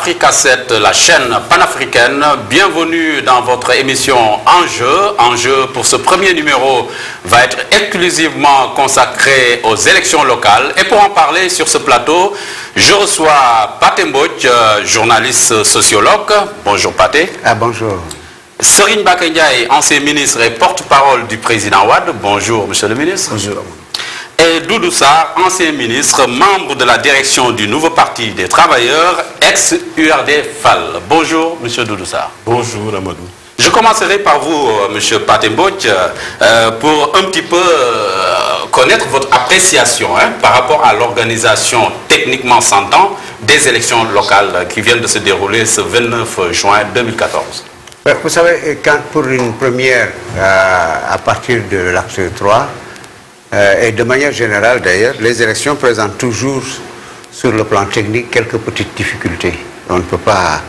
Africa 7, la chaîne panafricaine. Bienvenue dans votre émission Enjeu. Enjeu pour ce premier numéro va être exclusivement consacré aux élections locales. Et pour en parler sur ce plateau, je reçois Pathé Mbodj, journaliste sociologue. Bonjour Pathé. Ah bonjour. Serigne Mbacké Ndiaye, ancien ministre et porte-parole du président Wade. Bonjour monsieur le ministre. Bonjour. Et Doudou Sarr, ancien ministre, membre de la direction du nouveau parti des travailleurs, ex-URD FAL. Bonjour, monsieur Doudou Sarr. Bonjour, Amadou. Je commencerai par vous, monsieur Pathé Mbodj, pour un petit peu connaître votre appréciation par rapport à l'organisation techniquement s'entend des élections locales qui viennent de se dérouler ce 29 juin 2014. Vous savez, quand pour une première, à partir de l'acte 3, et de manière générale d'ailleurs, les élections présentent toujours sur le plan technique quelques petites difficultés. On ne peut pas,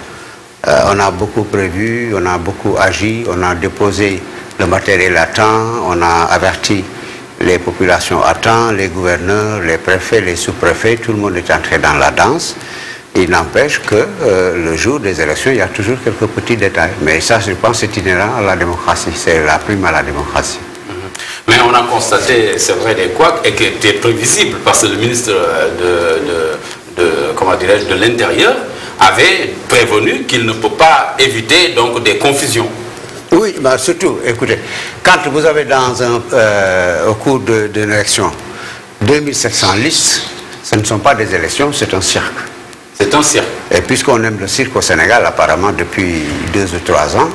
on a beaucoup prévu, on a beaucoup agi, on a déposé le matériel à temps, on a averti les populations à temps, les gouverneurs, les préfets, les sous-préfets, tout le monde est entré dans la danse. Il n'empêche que le jour des élections, il y a toujours quelques petits détails. Mais ça, je pense, c'est inhérent à la démocratie, c'est la prime à la démocratie. Mais on a constaté, c'est vrai, des couacs et qui étaient prévisibles parce que le ministre de l'Intérieur avait prévenu qu'il ne peut pas éviter donc des confusions. Oui, bah surtout, écoutez, quand vous avez au cours d'une élection 2700 listes, ce ne sont pas des élections, c'est un cirque. C'est un cirque. Et puisqu'on aime le cirque au Sénégal apparemment depuis 2 ou 3 ans,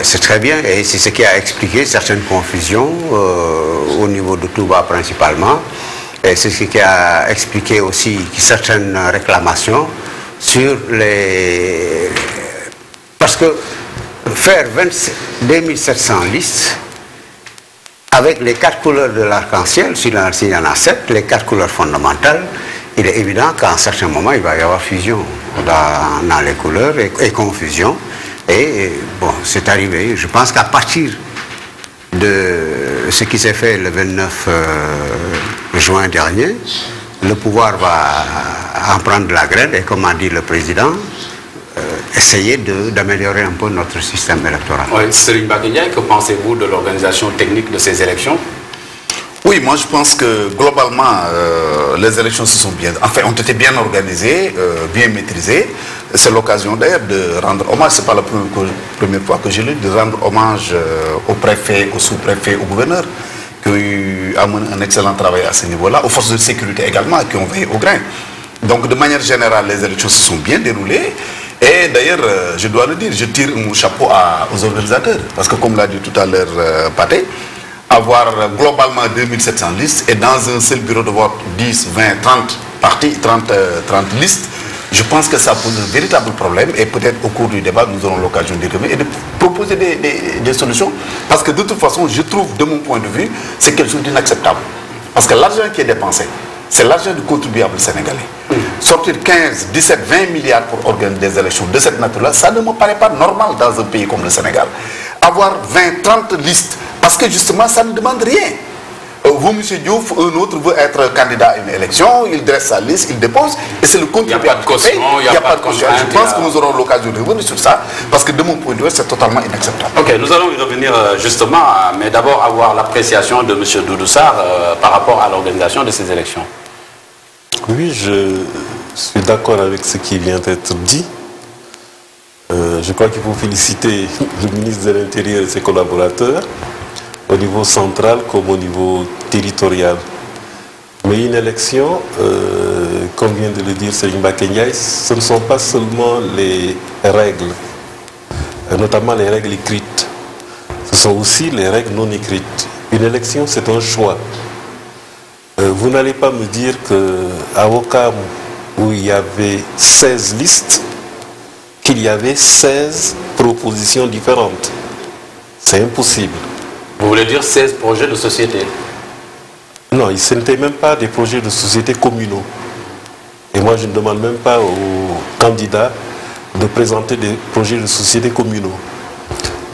c'est très bien et c'est ce qui a expliqué certaines confusions au niveau de Touba principalement et c'est ce qui a expliqué aussi certaines réclamations sur les... Parce que faire 2700 listes avec les 4 couleurs de l'arc-en-ciel, s'il y en a 7, les 4 couleurs fondamentales, il est évident qu'à un certain moment il va y avoir fusion dans les couleurs et confusion. Et bon, c'est arrivé. Je pense qu'à partir de ce qui s'est fait le 29 juin dernier, le pouvoir va en prendre la graine et, comme a dit le président, essayer d'améliorer un peu notre système électoral. Oui, Serigne Mbacké Ndiaye, que pensez-vous de l'organisation technique de ces élections? Oui, moi je pense que globalement, les élections ont été bien organisées, bien maîtrisées. C'est l'occasion d'ailleurs de rendre hommage, ce n'est pas la première fois que je le dis, de rendre hommage aux préfets, aux sous-préfets, aux gouverneurs qui ont mené un excellent travail à ce niveau-là, aux forces de sécurité également qui ont veillé au grain. Donc de manière générale, les élections se sont bien déroulées. Et d'ailleurs, je dois le dire, je tire mon chapeau aux organisateurs. Parce que comme l'a dit tout à l'heure Pathé, avoir globalement 2700 listes et dans un seul bureau de vote 10, 20, 30 partis, 30 listes, je pense que ça pose un véritable problème et peut-être au cours du débat nous aurons l'occasion d'y revenir et de proposer des solutions parce que de toute façon je trouve de mon point de vue c'est quelque chose d'inacceptable parce que l'argent qui est dépensé c'est l'argent du contribuable sénégalais. Sortir 15, 17, 20 milliards pour organiser des élections de cette nature-là, ça ne me paraît pas normal dans un pays comme le Sénégal. Avoir 20, 30 listes, parce que justement ça ne demande rien. Vous, M. Diouf, un autre veut être candidat à une élection, il dresse sa liste, il dépose, et c'est le contribuable qui paye. Il n'y a pas de caution. Je pense que nous aurons l'occasion de revenir sur ça, parce que de mon point de vue, c'est totalement inacceptable. Ok, nous allons y revenir justement, mais d'abord avoir l'appréciation de M. Doudou Sarr par rapport à l'organisation de ces élections. Oui, je suis d'accord avec ce qui vient d'être dit. Je crois qu'il faut féliciter le ministre de l'Intérieur et ses collaborateurs, au niveau central comme au niveau territorial. Mais une élection, comme vient de le dire Serigne Mbacké Ndiaye, ce ne sont pas seulement les règles, notamment les règles écrites, ce sont aussi les règles non écrites. Une élection, c'est un choix. Vous n'allez pas me dire qu'à Ouakam, où il y avait 16 listes, qu'il y avait 16 propositions différentes. C'est impossible. Vous voulez dire 16 projets de société? Non, ce n'étaient même pas des projets de société communaux. Et moi, je ne demande même pas aux candidats de présenter des projets de société communaux.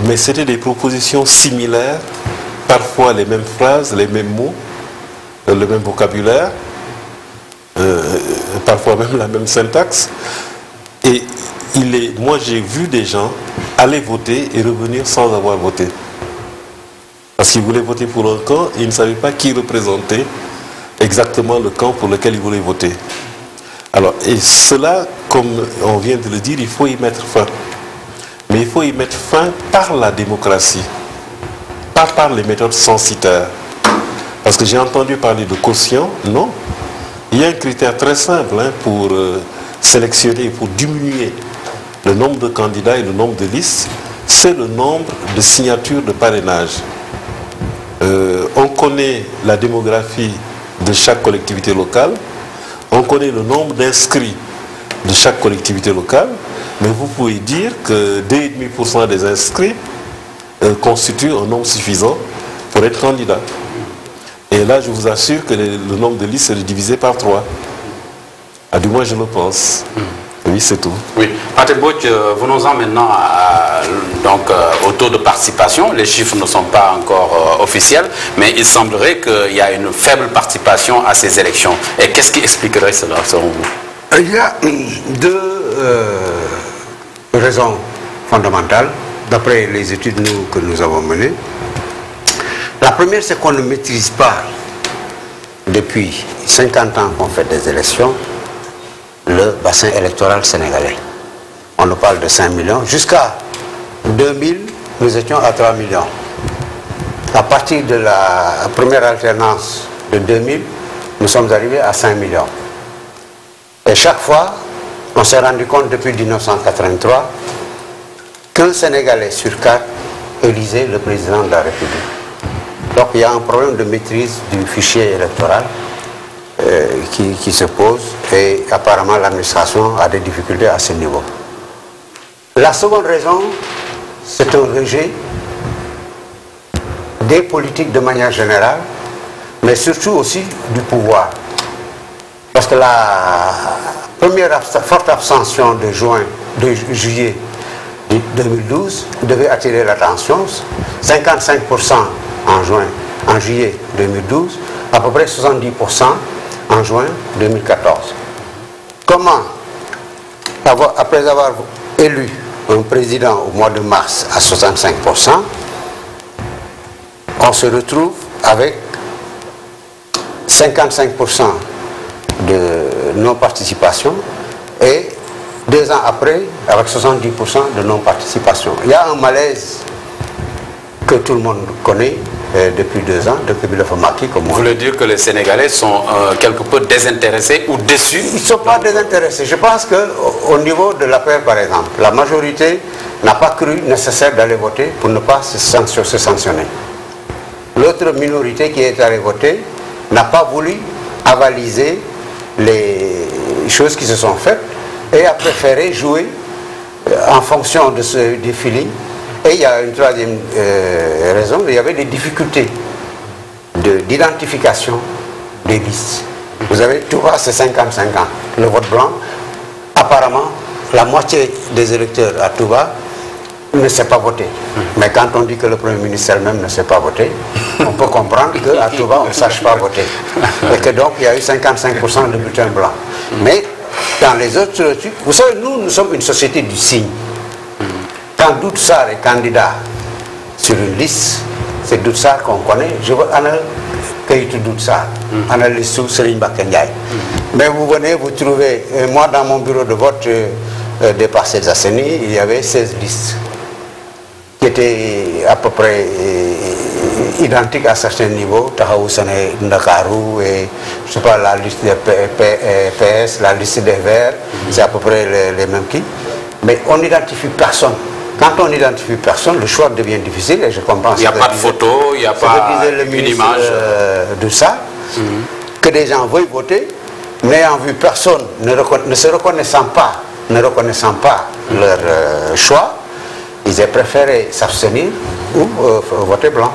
Mais c'était des propositions similaires, parfois les mêmes phrases, les mêmes mots, le même vocabulaire, parfois même la même syntaxe. Et moi j'ai vu des gens aller voter et revenir sans avoir voté. Parce qu'ils voulaient voter pour un camp et ils ne savaient pas qui représentait exactement le camp pour lequel ils voulaient voter. Alors, et cela, comme on vient de le dire, il faut y mettre fin. Mais il faut y mettre fin par la démocratie, pas par les méthodes censitaires. Parce que j'ai entendu parler de quotient, non. Il y a un critère très simple pour sélectionner, pour diminuer le nombre de candidats et le nombre de listes, c'est le nombre de signatures de parrainage. On connaît la démographie de chaque collectivité locale, on connaît le nombre d'inscrits de chaque collectivité locale, mais vous pouvez dire que 2,5% des inscrits constituent un nombre suffisant pour être candidat. Et là, je vous assure que le nombre de listes est divisé par 3. Du moins, je le pense. Oui, c'est tout. Oui. Patebouch, venons-en maintenant au taux de participation. Les chiffres ne sont pas encore officiels, mais il semblerait qu'il y a une faible participation à ces élections. Et qu'est-ce qui expliquerait cela, selon vous? Il y a deux raisons fondamentales, d'après les études que nous avons menées. La première, c'est qu'on ne maîtrise pas, depuis 50 ans qu'on fait des élections, le bassin électoral sénégalais. On nous parle de 5 millions. Jusqu'à 2000, nous étions à 3 millions. À partir de la première alternance de 2000, nous sommes arrivés à 5 millions. Et chaque fois, on s'est rendu compte depuis 1983 qu'un Sénégalais sur 4 élisait le président de la République. Donc il y a un problème de maîtrise du fichier électoral qui se pose et apparemment l'administration a des difficultés à ce niveau. La seconde raison, c'est un rejet des politiques de manière générale, mais surtout aussi du pouvoir. Parce que la première forte abstention de juillet 2012 devait attirer l'attention. 55% en juillet 2012, à peu près 70% en juin 2014. Comment, après avoir élu un président au mois de mars à 65%, on se retrouve avec 55% de non-participation et 2 ans après, avec 70% de non-participation. Il y a un malaise que tout le monde connaît depuis 2 ans, depuis le Famaki. Vous voulez dire que les Sénégalais sont quelque peu désintéressés ou déçus? Ils ne sont pas désintéressés. Je pense qu'au niveau de l'APR, par exemple, la majorité n'a pas cru nécessaire d'aller voter pour ne pas se sanctionner. L'autre minorité qui est allée voter n'a pas voulu avaliser les choses qui se sont faites et a préféré jouer en fonction de ce défilé. Et il y a une troisième raison, il y avait des difficultés d'identification des listes. Vous avez, tout va, c'est 50-50. Le vote blanc, apparemment, la moitié des électeurs à Touba ne sait pas voter. Mais quand on dit que le Premier ministre elle-même ne sait pas voter, on peut comprendre qu'à Touba, on ne sache pas voter. Et que donc, il y a eu 55% de bulletins blancs. Mais dans les autres trucs, vous savez, nous sommes une société du signe. Quand Doutsar est candidat sur une liste, c'est Doutsar qu'on connaît. Je veux Kayitou Doutsar, analyse sous Serigne Bakengay. Mais vous venez, vous trouvez, moi dans mon bureau de vote des Parcelles Assainies, il y avait 16 listes qui étaient à peu près identiques à certains niveaux. Tahaou Sané Ndakarou et je sais pas, la liste des PS, la liste des Verts, c'est à peu près les mêmes qui. Mais on n'identifie personne. Quand on n'identifie personne, le choix devient difficile et je comprends. Il n'y a pas de photo, il n'y a pas une image. De ça, que des gens veuillent voter, n'ayant vu personne, ne reconnaissant pas leur choix, ils aient préféré s'abstenir ou voter blanc.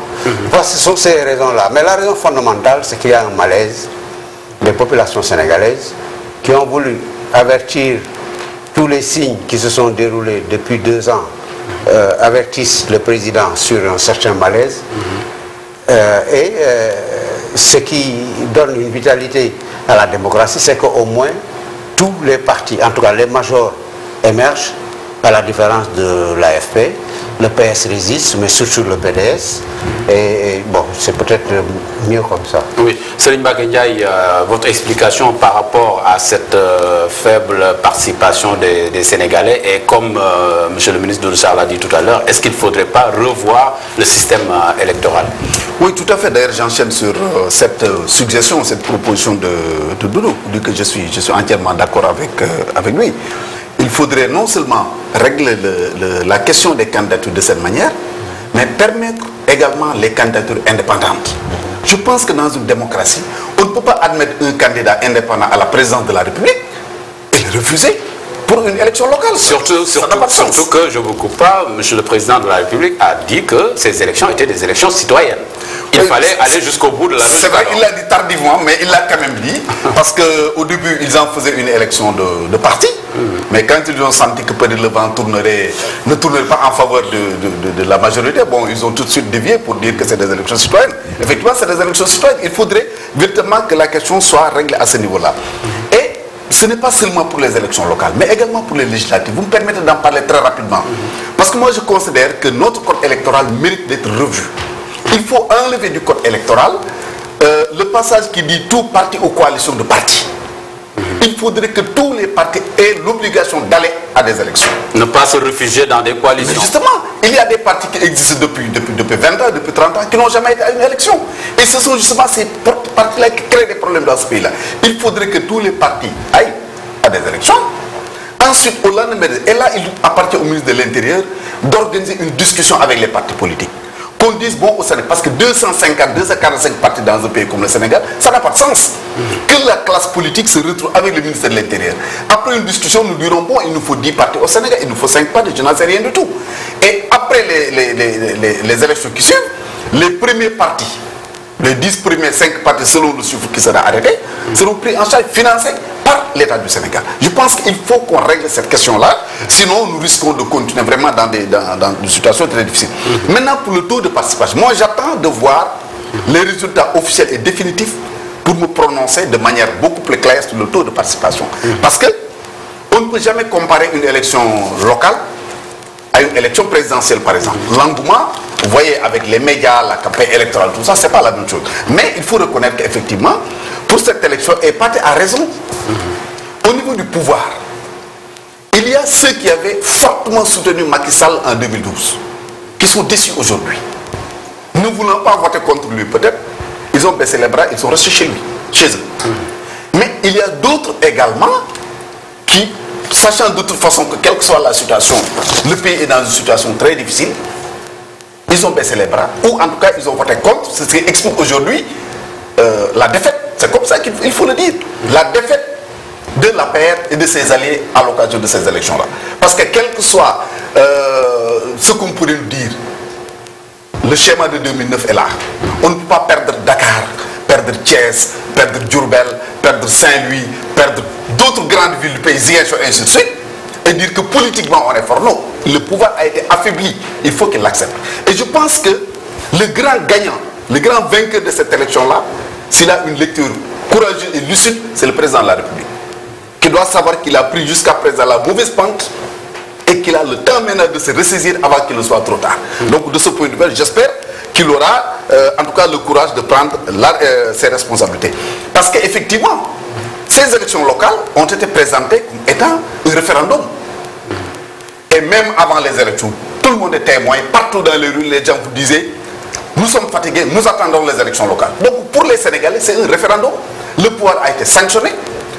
Ce sont ces raisons-là. Mais la raison fondamentale, c'est qu'il y a un malaise des populations sénégalaises qui ont voulu avertir tous les signes qui se sont déroulés depuis 2 ans, avertissent le président sur un certain malaise. Ce qui donne une vitalité à la démocratie, c'est qu'au moins tous les partis, en tout cas les majors émerge, à la différence de l'AFP. Le PS résiste, mais surtout le PDS. Et bon, c'est peut-être mieux comme ça. Oui, Serigne Mbacké Ndiaye, votre explication par rapport à cette faible participation des Sénégalais, et comme M. le ministre Doudou Sarr l'a dit tout à l'heure, est-ce qu'il ne faudrait pas revoir le système électoral? Oui, tout à fait. D'ailleurs, j'enchaîne sur cette suggestion, cette proposition de Doudou, que je suis entièrement d'accord avec lui. Il faudrait non seulement régler la question des candidatures de cette manière, mais permettre également les candidatures indépendantes. Je pense que dans une démocratie, on ne peut pas admettre un candidat indépendant à la présidence de la République et le refuser pour une élection locale. Surtout que, je ne vous coupe pas, M. le Président de la République a dit que ces élections étaient des élections citoyennes. Il fallait aller jusqu'au bout de la logique. C'est vrai qu'il l'a dit tardivement, mais il l'a quand même dit, parce qu'au début, ils en faisaient une élection de parti, mais quand ils ont senti que peut-être le vent ne tournerait pas en faveur de la majorité, bon, ils ont tout de suite dévié pour dire que c'est des élections citoyennes. Effectivement, c'est des élections citoyennes. Il faudrait véritablement que la question soit réglée à ce niveau-là. Et ce n'est pas seulement pour les élections locales, mais également pour les législatives. Vous me permettez d'en parler très rapidement. Parce que moi, je considère que notre code électoral mérite d'être revu. Il faut enlever du code électoral le passage qui dit tout parti ou coalition de partis. Il faudrait que tous les partis aient l'obligation d'aller à des élections. Ne pas se réfugier dans des coalitions. Mais justement, il y a des partis qui existent depuis 20 ans, depuis 30 ans, qui n'ont jamais été à une élection. Et ce sont justement ces partis-là qui créent des problèmes dans ce pays-là. Il faudrait que tous les partis aillent à des élections. Ensuite, au lendemain, et là, il appartient au ministre de l'Intérieur d'organiser une discussion avec les partis politiques. Qu'on dise, bon, au Sénégal, parce que 245 partis dans un pays comme le Sénégal, ça n'a pas de sens. Que la classe politique se retrouve avec le ministère de l'Intérieur. Après une discussion, nous dirons, bon, il nous faut 10 partis au Sénégal, il nous faut 5 partis, je n'en sais rien du tout. Et après les élections qui suivent, les premiers partis, les 10 premiers 5 partis selon le chiffre qui sera arrêté, seront pris en charge, financés par l'État du Sénégal. Je pense qu'il faut qu'on règle cette question-là, sinon nous risquons de continuer vraiment dans une situation très difficile. Maintenant, pour le taux de participation, moi j'attends de voir les résultats officiels et définitifs pour me prononcer de manière beaucoup plus claire sur le taux de participation. Parce que on ne peut jamais comparer une élection locale à une élection présidentielle, par exemple. L'engouement, vous voyez, avec les médias, la campagne électorale, tout ça, c'est pas la même chose. Mais il faut reconnaître qu'effectivement, pour cette élection, et Pathé a raison. Au niveau du pouvoir, il y a ceux qui avaient fortement soutenu Macky Sall en 2012, qui sont déçus aujourd'hui. Ne voulant pas voter contre lui, peut-être, ils ont baissé les bras, ils sont restés chez lui, chez eux. Mais il y a d'autres également qui, sachant de toute façon que quelle que soit la situation, le pays est dans une situation très difficile, ils ont baissé les bras, ou en tout cas ils ont voté contre, ce qui explique aujourd'hui la défaite. C'est comme ça qu'il faut le dire. La défaite de l'APR et de ses alliés à l'occasion de ces élections-là. Parce que quel que soit ce qu'on pourrait nous dire, le schéma de 2009 est là. On ne peut pas perdre Dakar, perdre Thiès, perdre Diourbel, perdre Saint-Louis, perdre d'autres grandes villes du pays, et ainsi de suite, et dire que politiquement on est fort. Non, le pouvoir a été affaibli. Il faut qu'il l'accepte. Et je pense que le grand gagnant, le grand vainqueur de cette élection-là, s'il a une lecture courageuse et lucide, c'est le président de la République, qui doit savoir qu'il a pris jusqu'à présent la mauvaise pente et qu'il a le temps maintenant de se ressaisir avant qu'il ne soit trop tard. Donc de ce point de vue, j'espère qu'il aura en tout cas le courage de prendre ses responsabilités. Parce qu'effectivement, ces élections locales ont été présentées comme étant un référendum. Et même avant les élections, tout le monde est témoin, partout dans les rues, les gens vous disaient, nous sommes fatigués, nous attendons les élections locales. Donc pour les Sénégalais, c'est un référendum. Le pouvoir a été sanctionné,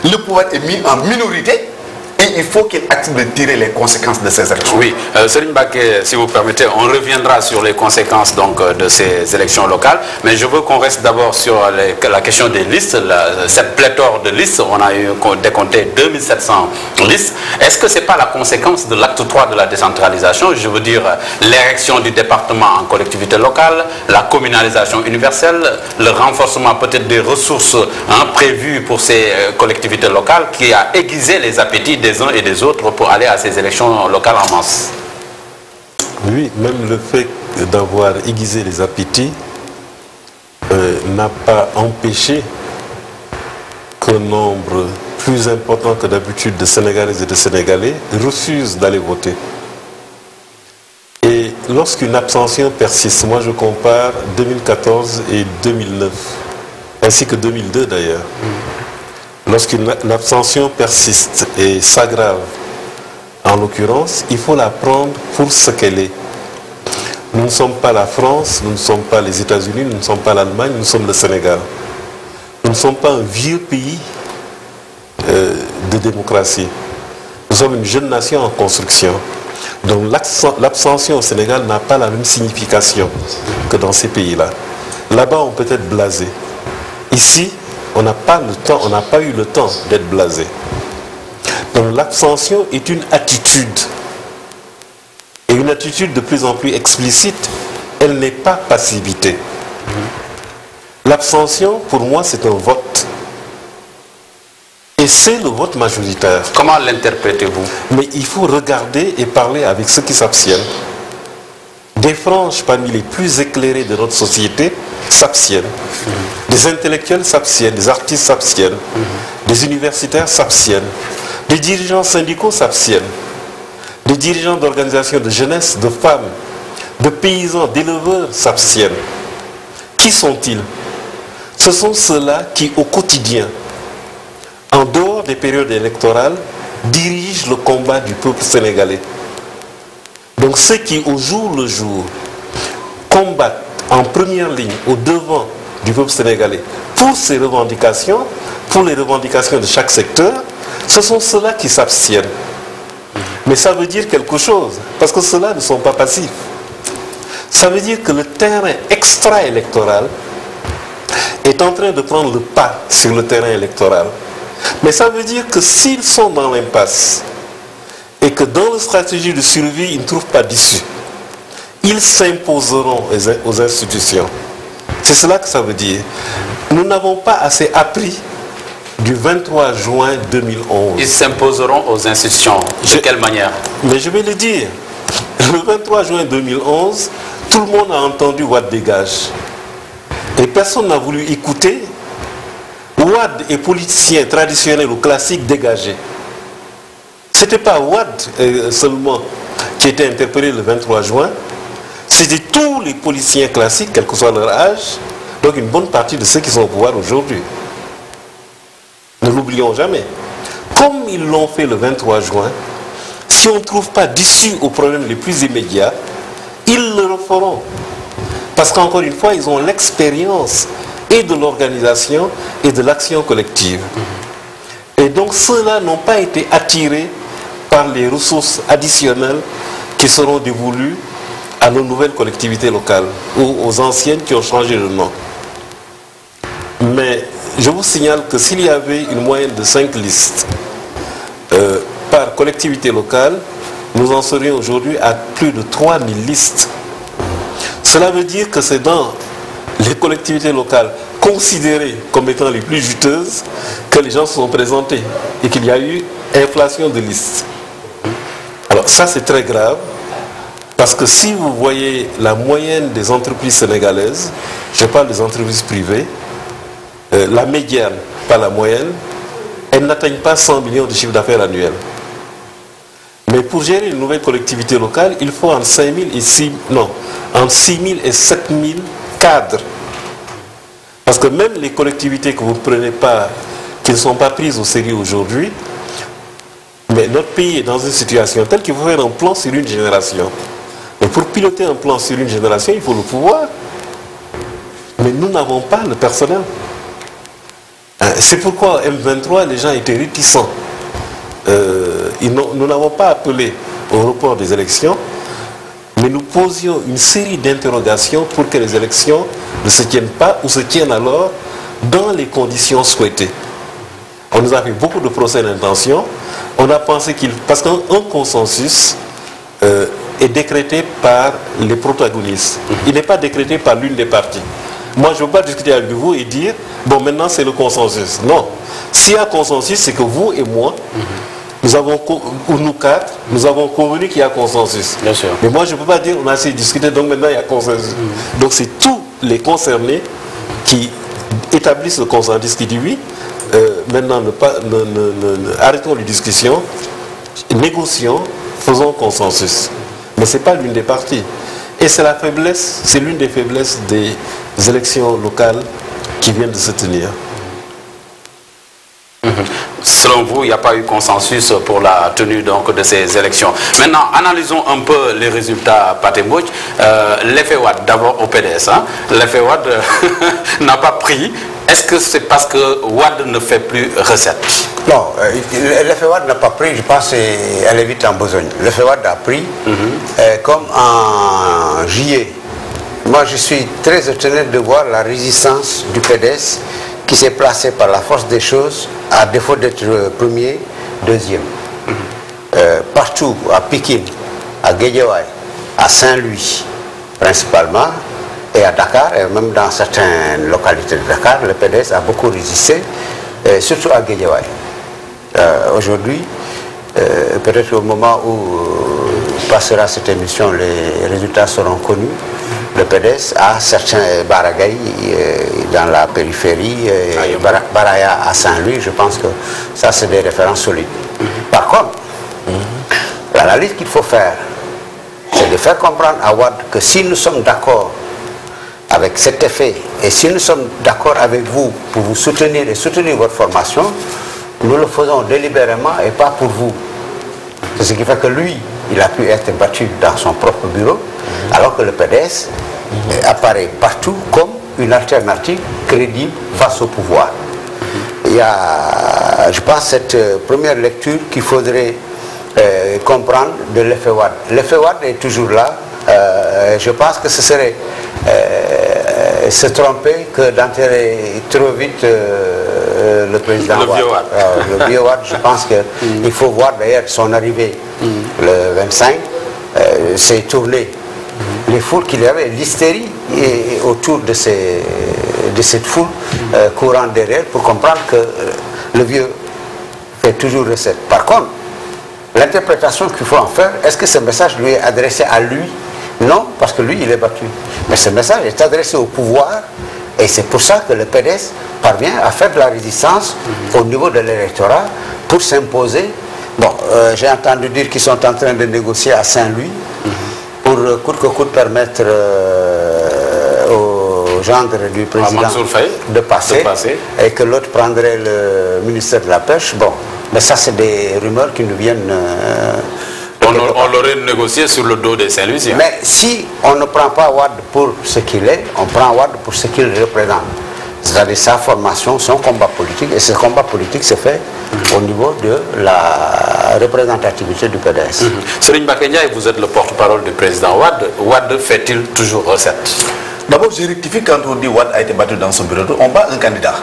le pouvoir est mis en minorité, et il faut qu'il accepte de tirer les conséquences de ces élections. Oui, Serigne Mbacké, si vous permettez, on reviendra sur les conséquences donc, de ces élections locales, mais je veux qu'on reste d'abord sur la question des listes, cette pléthore de listes. On a eu décompté 2700 listes. Est-ce que ce n'est pas la conséquence de l'acte 3 de la décentralisation? Je veux dire, l'érection du département en collectivité locale, la communalisation universelle, le renforcement peut-être des ressources prévues pour ces collectivités locales qui a aiguisé les appétits des uns et des autres pour aller à ces élections locales en masse. Oui, même le fait d'avoir aiguisé les appétits n'a pas empêché qu'un nombre plus important que d'habitude de Sénégalaises et de Sénégalais refusent d'aller voter. Et lorsqu'une abstention persiste, moi je compare 2014 et 2009, ainsi que 2002 d'ailleurs. Lorsqu'une abstention persiste et s'aggrave, en l'occurrence, il faut la prendre pour ce qu'elle est. Nous ne sommes pas la France, nous ne sommes pas les États-Unis, nous ne sommes pas l'Allemagne, nous sommes le Sénégal. Nous ne sommes pas un vieux pays de démocratie. Nous sommes une jeune nation en construction. Donc l'abstention au Sénégal n'a pas la même signification que dans ces pays-là. Là-bas, on peut être blasé. Ici, on n'a pas le temps, on n'a pas eu le temps d'être blasé. Donc l'abstention est une attitude. Et une attitude de plus en plus explicite, elle n'est pas passivité. L'abstention, pour moi, c'est un vote. Et c'est le vote majoritaire. Comment l'interprétez-vous? Mais il faut regarder et parler avec ceux qui s'abstiennent. Des franges parmi les plus éclairées de notre société s'abstiennent. Des intellectuels s'abstiennent, des artistes s'abstiennent, des universitaires s'abstiennent, des dirigeants syndicaux s'abstiennent, des dirigeants d'organisations de jeunesse, de femmes, de paysans, d'éleveurs s'abstiennent. Qui sont-ils? Ce sont ceux-là qui, au quotidien, en dehors des périodes électorales, dirigent le combat du peuple sénégalais. Donc ceux qui, au jour le jour, combattent en première ligne, au devant du peuple sénégalais, pour ses revendications, pour les revendications de chaque secteur, ce sont ceux-là qui s'abstiennent. Mais ça veut dire quelque chose, parce que ceux-là ne sont pas passifs. Ça veut dire que le terrain extra-électoral est en train de prendre le pas sur le terrain électoral. Mais ça veut dire que s'ils sont dans l'impasse et que dans leur stratégie de survie, ils ne trouvent pas d'issue, ils s'imposeront aux institutions. C'est cela que ça veut dire. Nous n'avons pas assez appris du 23 juin 2011. Ils s'imposeront aux institutions. De quelle manière? Mais je vais le dire. Le 23 juin 2011, tout le monde a entendu Wade dégage. Et personne n'a voulu écouter. Wade est politicien traditionnel ou classique dégagé. Ce n'était pas Wade seulement qui était interpellé le 23 juin. C'était tous les politiciens classiques, quel que soit leur âge. Donc une bonne partie de ceux qui sont au pouvoir aujourd'hui. Ne l'oublions jamais. Comme ils l'ont fait le 23 juin, si on ne trouve pas d'issue aux problèmes les plus immédiats, ils le referont. Parce qu'encore une fois, ils ont l'expérience et de l'organisation et de l'action collective. Et donc ceux-là n'ont pas été attirés par les ressources additionnelles qui seront dévolues à nos nouvelles collectivités locales ou aux anciennes qui ont changé de nom. Mais je vous signale que s'il y avait une moyenne de 5 listes par collectivité locale, nous en serions aujourd'hui à plus de 3000 listes. Cela veut dire que c'est dans les collectivités locales considérées comme étant les plus juteuses que les gens se sont présentés et qu'il y a eu inflation de listes. Alors ça c'est très grave parce que si vous voyez la moyenne des entreprises sénégalaises, je parle des entreprises privées, la médiane, pas la moyenne, elles n'atteignent pas 100 millions de chiffre d'affaires annuel. Mais pour gérer une nouvelle collectivité locale, il faut entre 6 000 et 7 000 cadres. Parce que même les collectivités que vous ne prenez pas, qui ne sont pas prises au sérieux aujourd'hui, mais notre pays est dans une situation telle qu'il faut faire un plan sur une génération. Mais pour piloter un plan sur une génération, il faut le pouvoir. Mais nous n'avons pas le personnel. C'est pourquoi M23, les gens étaient réticents. Nous n'avons pas appelé au report des élections, mais nous posions une série d'interrogations pour que les élections ne se tiennent pas ou se tiennent alors dans les conditions souhaitées. On nous a fait beaucoup de procès d'intention. On a pensé parce qu'un consensus est décrété par les protagonistes. Il n'est pas décrété par l'une des parties. Moi, je ne veux pas discuter avec vous et dire, bon, maintenant c'est le consensus. Non. S'il y a consensus, c'est que vous et moi, ou nous quatre, nous avons convenu qu'il y a consensus. Bien sûr. Mais moi, je ne peux pas dire, on a assez discuté, donc maintenant il y a consensus. Donc c'est tous les concernés qui établissent le consensus, qui dit oui, maintenant, arrêtons les discussions, négocions, faisons consensus. Mais ce n'est pas l'une des parties. Et c'est la faiblesse, c'est l'une des faiblesses des élections locales qui viennent de se tenir. Selon vous, il n'y a pas eu consensus pour la tenue donc, de ces élections. Maintenant, analysons un peu les résultats, Patembouch. L'effet Wade, d'abord au PDS. Hein. L'effet Wade n'a pas pris. Est-ce que c'est parce que Wade ne fait plus recette? Non, l'effet Wade n'a pas pris, je pense qu'elle est vite en besogne. L'effet Wade a pris comme en juillet. Moi, je suis très étonné de voir la résistance du PDS qui s'est placé par la force des choses, à défaut d'être premier, deuxième. Partout, à Pékin, à Guédiawaye, à Saint-Louis, principalement, et à Dakar, et même dans certaines localités de Dakar, le PDS a beaucoup résisté, surtout à Guédiawaye. Aujourd'hui, peut-être au moment où passera cette émission, les résultats seront connus. Le PDS a certains baragaïs dans la périphérie, Baraya à Saint-Louis, je pense que ça c'est des références solides. Par contre, l'analyse qu'il faut faire, c'est de faire comprendre à Wade que si nous sommes d'accord avec cet effet, et si nous sommes d'accord avec vous pour vous soutenir et soutenir votre formation, nous le faisons délibérément et pas pour vous. C'est ce qui fait que lui, il a pu être battu dans son propre bureau, alors que le PDS apparaît partout comme une alternative crédible face au pouvoir. Il y a, je pense, cette première lecture qu'il faudrait comprendre de l'effet Wade. L'effet Wade est toujours là. Je pense que ce serait se tromper que d'enterrer trop vite le président Wade. Le vieux Wade, je pense qu'il faut voir d'ailleurs son arrivée le 25, c'est tourné. Les foules qu'il y avait, l'hystérie autour de cette foule courant derrière pour comprendre que le vieux fait toujours recette. Par contre, l'interprétation qu'il faut en faire, est-ce que ce message lui est adressé à lui? Non, parce que lui, il est battu. Mais ce message est adressé au pouvoir et c'est pour ça que le PDS parvient à faire de la résistance au niveau de l'électorat pour s'imposer. Bon, j'ai entendu dire qu'ils sont en train de négocier à Saint-Louis pour coûte que coûte permettre au gendre du président de passer et que l'autre prendrait le ministère de la Pêche. Bon, mais ça c'est des rumeurs qui nous viennent... on l'aurait négocié sur le dos des Saint-Louisiens. Mais si on ne prend pas Wade pour ce qu'il est, on prend Wade pour ce qu'il représente. C'est-à-dire sa formation, son combat politique, et ce combat politique se fait au niveau de la représentativité du PDS. Serigne Mbacké Ndiaye, vous êtes le porte-parole du président Wade. Wade fait-il toujours recette? D'abord, je rectifie quand on dit Wade a été battu dans son bureau. On bat un candidat.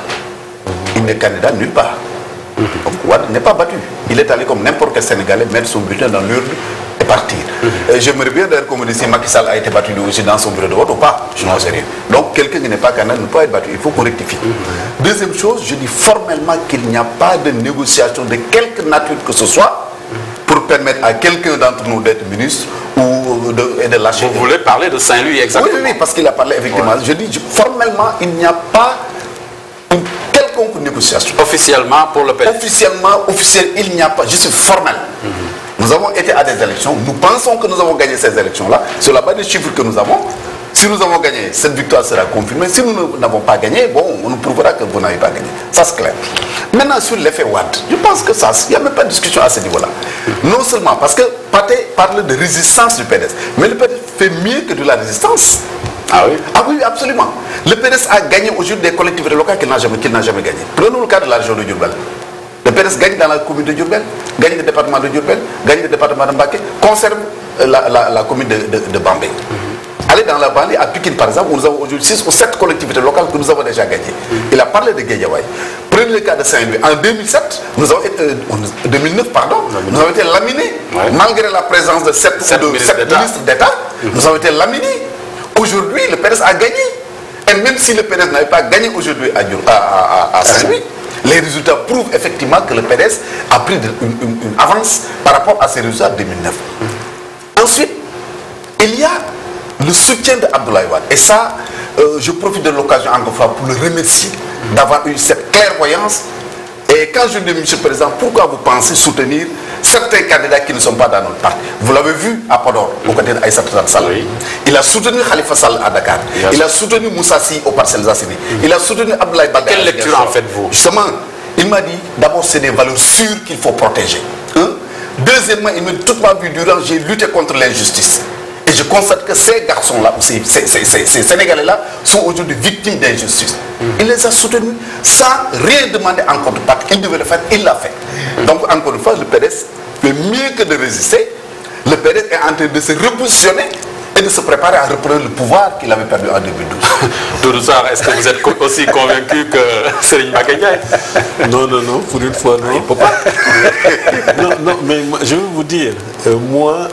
Il n'est candidat nulle part. Donc Wade n'est pas battu. Il est allé comme n'importe quel Sénégalais mettre son bulletin dans l'urne et partir. J'aimerais bien d'ailleurs comme si Macky Sall a été battu lui aussi dans son bureau de vote ou pas. Je n'en sais rien. Donc quelqu'un qui n'est pas candidat ne peut pas être battu. Il faut qu'on rectifie. Deuxième chose, je dis formellement qu'il n'y a pas de négociation de quelque nature que ce soit pour permettre à quelqu'un d'entre nous d'être ministre ou de lâcher. Vous voulez parler de Saint-Louis exactement? Oui, parce qu'il a parlé effectivement. Ouais. Je dis formellement, il n'y a pas une quelconque négociation. Officiellement pour le PDS? Officiel, il n'y a pas. Je suis formel. Nous avons été à des élections. Nous pensons que nous avons gagné ces élections-là. Sur la base des chiffres que nous avons, si nous avons gagné, cette victoire sera confirmée. Si nous n'avons pas gagné, bon, on nous prouvera que vous n'avez pas gagné. Ça, c'est clair. Maintenant, sur l'effet Wade, je pense que ça, il n'y a même pas de discussion à ce niveau-là. Non seulement parce que Pathé parle de résistance du PDS, mais le PDS fait mieux que de la résistance. Ah oui? Ah oui, absolument. Le PDS a gagné aujourd'hui des collectivités locales qu'il n'a jamais gagné. Prenons le cas de la région de Diourbel. Le PDS gagne dans la commune de Diourbel, gagne le département de Diourbel, gagne le département de Mbacké, conserve la commune de Bambey. Allez dans la banlieue, à Pikine par exemple, où nous avons aujourd'hui 6 ou 7 collectivités locales que nous avons déjà gagnées. Il a parlé de Guédiawaye. Prenez le cas de Saint-Louis. En 2007, 2009, pardon, nous avons été laminés, malgré la présence de 7 ministres d'État, nous avons été laminés. Aujourd'hui, le PDS a gagné. Et même si le PDS n'avait pas gagné aujourd'hui à Saint-Louis, les résultats prouvent effectivement que le PDS a pris une avance par rapport à ces résultats de 2009. Ensuite, il y a le soutien d'Abdoulaye Wade. Et ça, je profite de l'occasion encore une fois pour le remercier d'avoir eu cette clairvoyance Et quand je dis, M. le Président, pourquoi vous pensez soutenir certains candidats qui ne sont pas dans notre parti? Vous l'avez vu à Podor, au côté d'Aïssata Tall Sall. Oui. Il a soutenu Khalifa Sall à Dakar. Il a soutenu Moussa Sy aux Parcelles Assainies. Il a soutenu Abdoulaye Baldé. Quelle lecture en faites-vous? Justement, il m'a dit, d'abord, c'est des valeurs sûres qu'il faut protéger. Deuxièmement, il me dit, toute ma vie durant, j'ai lutté contre l'injustice. Et je constate que ces garçons-là, ces Sénégalais-là, sont aujourd'hui victimes d'injustice. Il les a soutenus sans rien demander en contrepartie. Il devait le faire, il l'a fait. Donc, encore une fois, le PDS fait mieux que de résister. Le PDS est en train de se repositionner et de se préparer à reprendre le pouvoir qu'il avait perdu en 2012. Doudou Sarr, est-ce que vous êtes aussi convaincu que Serigne Mbacké Ndiaye? Non, pour une fois, non. Il ne peut pas. Non, mais je vais vous dire, moi,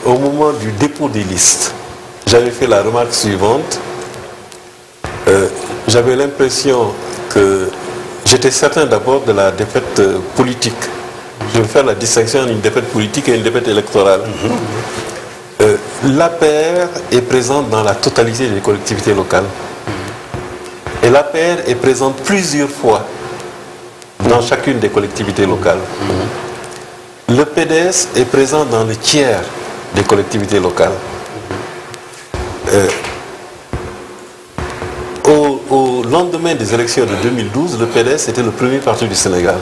au moment du dépôt des listes, j'avais fait la remarque suivante. J'avais l'impression que j'étais certain d'abord de la défaite politique. Je vais faire la distinction entre une défaite politique et une défaite électorale. L'APR est présente dans la totalité des collectivités locales. Et l'APR est présente plusieurs fois dans chacune des collectivités locales. Le PDS est présent dans le tiers des collectivités locales. Au lendemain des élections de 2012, le PDS était le premier parti du Sénégal.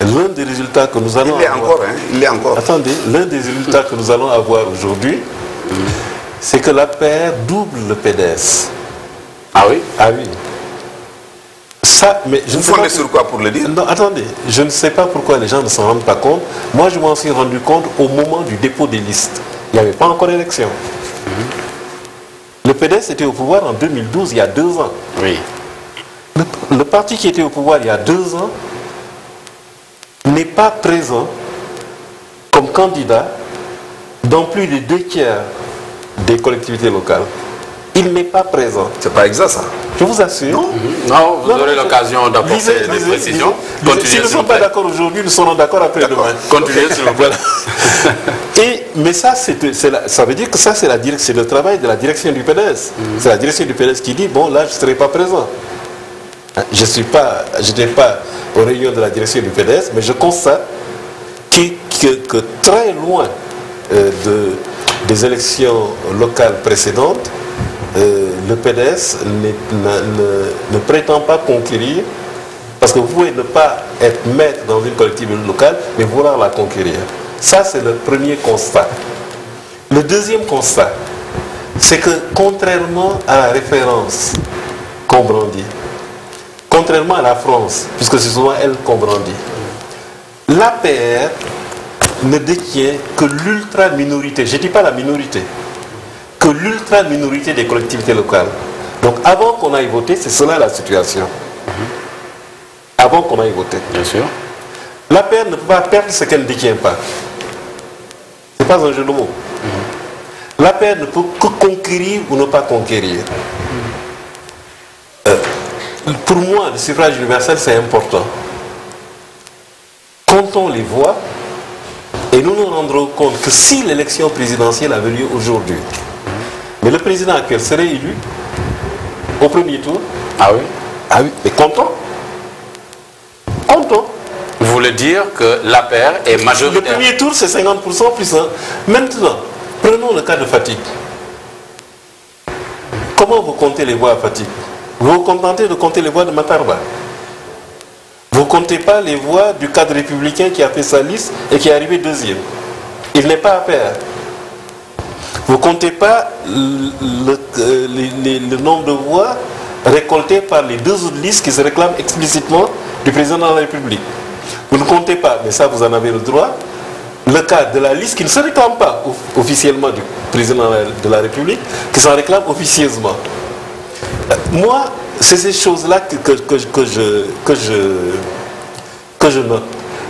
L'un des résultats que nous allons avoir... Il est encore. Attendez, l'un des résultats que nous allons avoir aujourd'hui, c'est que l'APR double le PDS. Ah oui? Ah oui. Ça, mais je ne sais pas sur quoi pour le dire? Non, attendez, je ne sais pas pourquoi les gens ne s'en rendent pas compte. Moi, je m'en suis rendu compte au moment du dépôt des listes. Il n'y avait pas encore d'élection. Le PDS était au pouvoir en 2012, il y a 2 ans. Oui. Le parti qui était au pouvoir il y a 2 ans n'est pas présent comme candidat dans plus de 2/3 des collectivités locales. Il n'est pas présent. C'est pas exact ça. Je vous assure. Non, vous aurez l'occasion d'apporter des précisions. S'ils ne sont pas d'accord aujourd'hui, ils seront d'accord après-demain. Continuez s'il vous plaît. Mais ça, ça veut dire que ça, c'est le travail de la direction du PDS. C'est la direction du PDS qui dit, bon, là, je ne serai pas présent. Je n'étais pas aux réunions de la direction du PDS, mais je constate que très loin des élections locales précédentes, le PDS ne prétend pas conquérir, parce que vous pouvez ne pas être maître dans une collectivité locale, mais vouloir la conquérir. Ça, c'est le premier constat. Le deuxième constat, c'est que contrairement à la référence qu'on brandit, contrairement à la France, puisque c'est souvent elle qu'on brandit, l'APR ne détient que l'ultra-minorité, je ne dis pas la minorité, que l'ultra-minorité des collectivités locales. Donc avant qu'on aille voter, c'est cela la situation. Avant qu'on aille voter. Bien sûr. L'APR ne peut pas perdre ce qu'elle ne détient pas. Ce n'est pas un jeu de mots. L'APR ne peut que conquérir ou ne pas conquérir. Pour moi, le suffrage universel, c'est important. Comptons les voix et nous nous rendrons compte que si l'élection présidentielle avait lieu aujourd'hui, mais le président actuel serait élu au premier tour. Ah oui? Ah oui, mais comptons. Comptons. Vous voulez dire que l'APR est majoritaire? Le premier tour, c'est 50% plus 1. Maintenant, prenons le cas de Fatick. Comment vous comptez les voix à Fatick? Vous vous contentez de compter les voix de Matarba. Vous ne comptez pas les voix du cadre républicain qui a fait sa liste et qui est arrivé deuxième. Il n'est pas à faire. Vous ne comptez pas le nombre de voix récoltées par les 2 autres listes qui se réclament explicitement du président de la République. Vous ne comptez pas, mais ça vous en avez le droit, le cas de la liste qui ne se réclame pas officiellement du président de la République, qui s'en réclame officieusement. Moi, c'est ces choses-là que je note.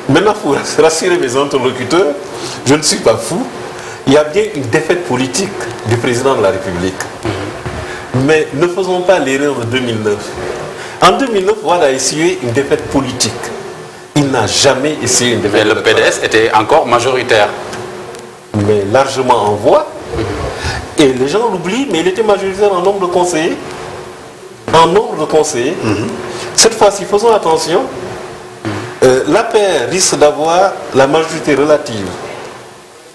Maintenant, pour rassurer mes interlocuteurs, je ne suis pas fou. Il y a bien une défaite politique du président de la République. Mais ne faisons pas l'erreur de 2009. En 2009, voilà essayé une défaite politique. Il n'a jamais essayé une défaite politique. Mais le PDS était encore majoritaire. Mais largement en voix. Et les gens l'oublient, mais il était majoritaire en nombre de conseillers. En nombre de conseillers. Cette fois-ci, faisons attention. L'APR risque d'avoir la majorité relative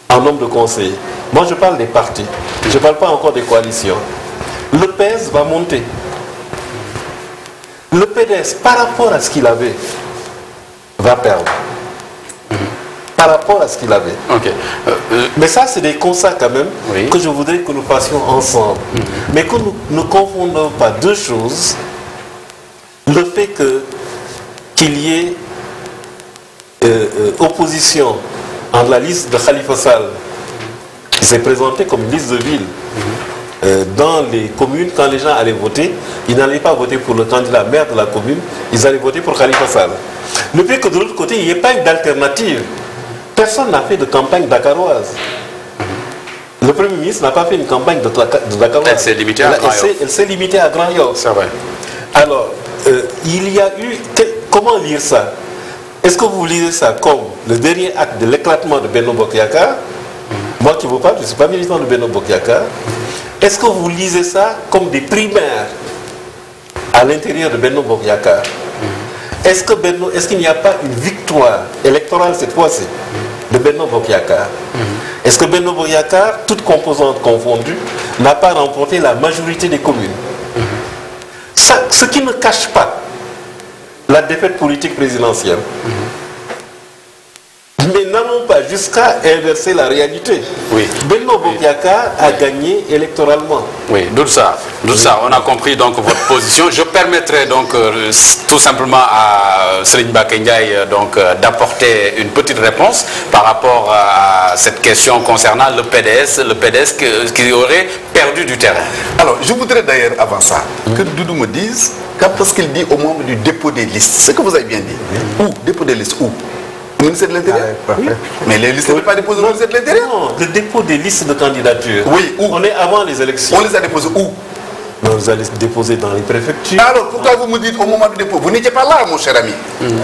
en nombre de conseillers. Moi, je parle des partis. Je ne parle pas encore des coalitions. Le PS va monter. Le PDS, par rapport à ce qu'il avait, va perdre. Par rapport à ce qu'il avait. Okay. Mais ça, c'est des constats quand même que je voudrais que nous fassions ensemble. Mais que nous ne confondons pas deux choses. Le fait qu'il y ait opposition entre la liste de Khalifa Sall, qui s'est présentée comme liste de ville, dans les communes, quand les gens allaient voter, ils n'allaient pas voter pour le candidat maire de la commune, ils allaient voter pour Khalifa Sall. Le fait que de l'autre côté, il n'y ait pas eu d'alternative. Personne n'a fait de campagne dakaroise. Le Premier ministre n'a pas fait une campagne de dakaroise. Elle s'est limitée à Grand Yoff. Elle s'est limitée à Grand Yoff. C'est vrai. Alors, il y a eu... Comment lire ça? Est-ce que vous lisez ça comme le dernier acte de l'éclatement de Benno Bokk Yakaar? Moi qui vous parle, je ne suis pas militant de Benno Bokk Yakaar. Est-ce que vous lisez ça comme des primaires à l'intérieur de Benno Bokk Yakaar? Est-ce qu'il n'y a pas une victoire électorale cette fois-ci de Benno Bokk Yakaar? Est-ce que Benno Bokk Yakaar, toutes composantes confondues, n'a pas remporté la majorité des communes? Ce qui ne cache pas la défaite politique présidentielle. Mais n'allons pas jusqu'à inverser la réalité. Oui. Benno Bokk Yakaar a gagné électoralement. Oui, d'où ça, on a compris donc votre position. Je permettrai donc tout simplement à Serigne Mbacké Ndiaye donc d'apporter une petite réponse par rapport à cette question concernant le PDS qui aurait perdu du terrain. Alors, je voudrais d'ailleurs avant ça que Doudou me dise, parce qu'il dit au moment du dépôt des listes, ce que vous avez bien dit. Où? Dépôt des listes où? Au ministère de l'Intérieur. Oui. Mais les listes ne sont pas déposées au ministère de l'Intérieur. Non, le dépôt des listes de candidature. Oui, où? On est avant les élections. On les a déposées où? On les a déposées dans les préfectures. Alors, pourquoi vous me dites au moment du dépôt? Vous n'étiez pas là, mon cher ami.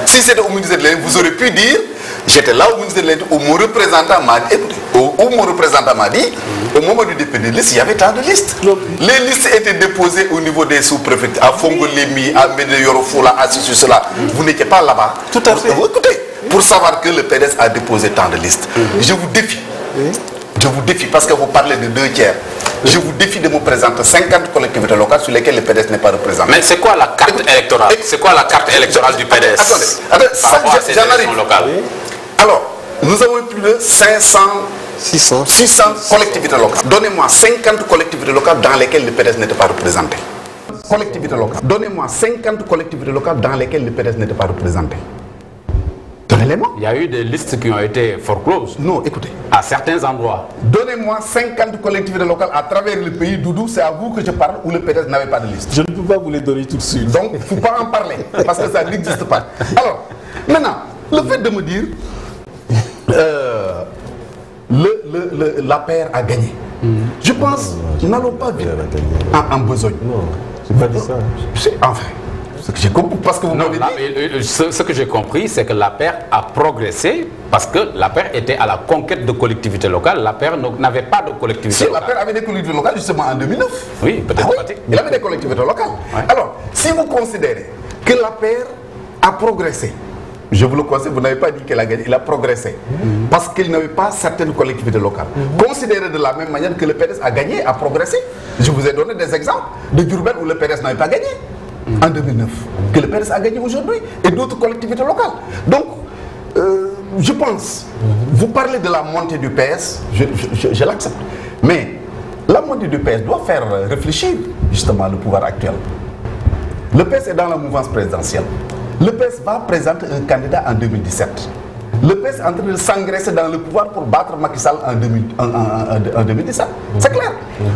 Si c'était au ministère de l'Intérieur, vous aurez pu dire, j'étais là au ministère de l'Intérieur, où mon représentant m'a dit, écoutez, où mon représentant m'a dit, au moment du dépôt des listes, il y avait tant de listes. Les listes étaient déposées au niveau des sous-préfectures, à Fongolemi, à Médéorofola, à ceci, cela. Vous n'étiez pas là-bas. Tout à fait. Écoutez, pour savoir que le PDS a déposé tant de listes. Je vous défie. Je vous défie parce que vous parlez de 2 tiers. Je vous défie de me présenter 50 collectivités locales sur lesquelles le PDS n'est pas représenté. Mais c'est quoi la carte électorale? C'est quoi la carte électorale du PDS? Attendez, par rapport à ces élections locales. Alors, nous avons plus de 600 collectivités locales. Donnez-moi 50 collectivités locales dans lesquelles le PDS n'était pas représenté. Collectivités locales. Donnez-moi 50 collectivités locales dans lesquelles le PDS n'était pas représenté. Donnez-les-moi. Il y a eu des listes qui ont été forecloses. Non, écoutez. À certains endroits. Donnez-moi 50 collectivités locales à travers le pays, Doudou, c'est à vous que je parle, où le PDS n'avait pas de liste. Je ne peux pas vous les donner tout de suite. Donc, il ne faut pas en parler, parce que ça n'existe pas. Alors, maintenant, le fait de me dire, l'APR a gagné. Je pense, n'allons pas vite en besogne. Non, je n'ai pas dit ça. Enfin, ce que j'ai compris, parce que vous m'avez dit... Ce que j'ai compris, c'est que l'APR a progressé parce que l'APR était à la conquête de collectivités locales. L'APR n'avait pas de collectivités locales. l'APR avait des collectivités locales justement en 2009. Oui, peut-être pas. Il avait des collectivités locales. Ouais. Alors, si vous considérez que l'APR a progressé, je vous le conseille, vous n'avez pas dit qu'elle a gagné, il a progressé. Parce qu'il n'avait pas certaines collectivités locales. Considérez de la même manière que le PDS a gagné, a progressé. Je vous ai donné des exemples de Diourbel où le PDS n'avait pas gagné en 2009, que le PDS a gagné aujourd'hui, et d'autres collectivités locales. Donc, je pense, vous parlez de la montée du PS, je l'accepte. Mais la montée du PS doit faire réfléchir justement le pouvoir actuel. Le PS est dans la mouvance présidentielle. Le PS va présenter un candidat en 2017. Le PS est en train de s'engraisser dans le pouvoir pour battre Macky Sall en 2017. C'est clair.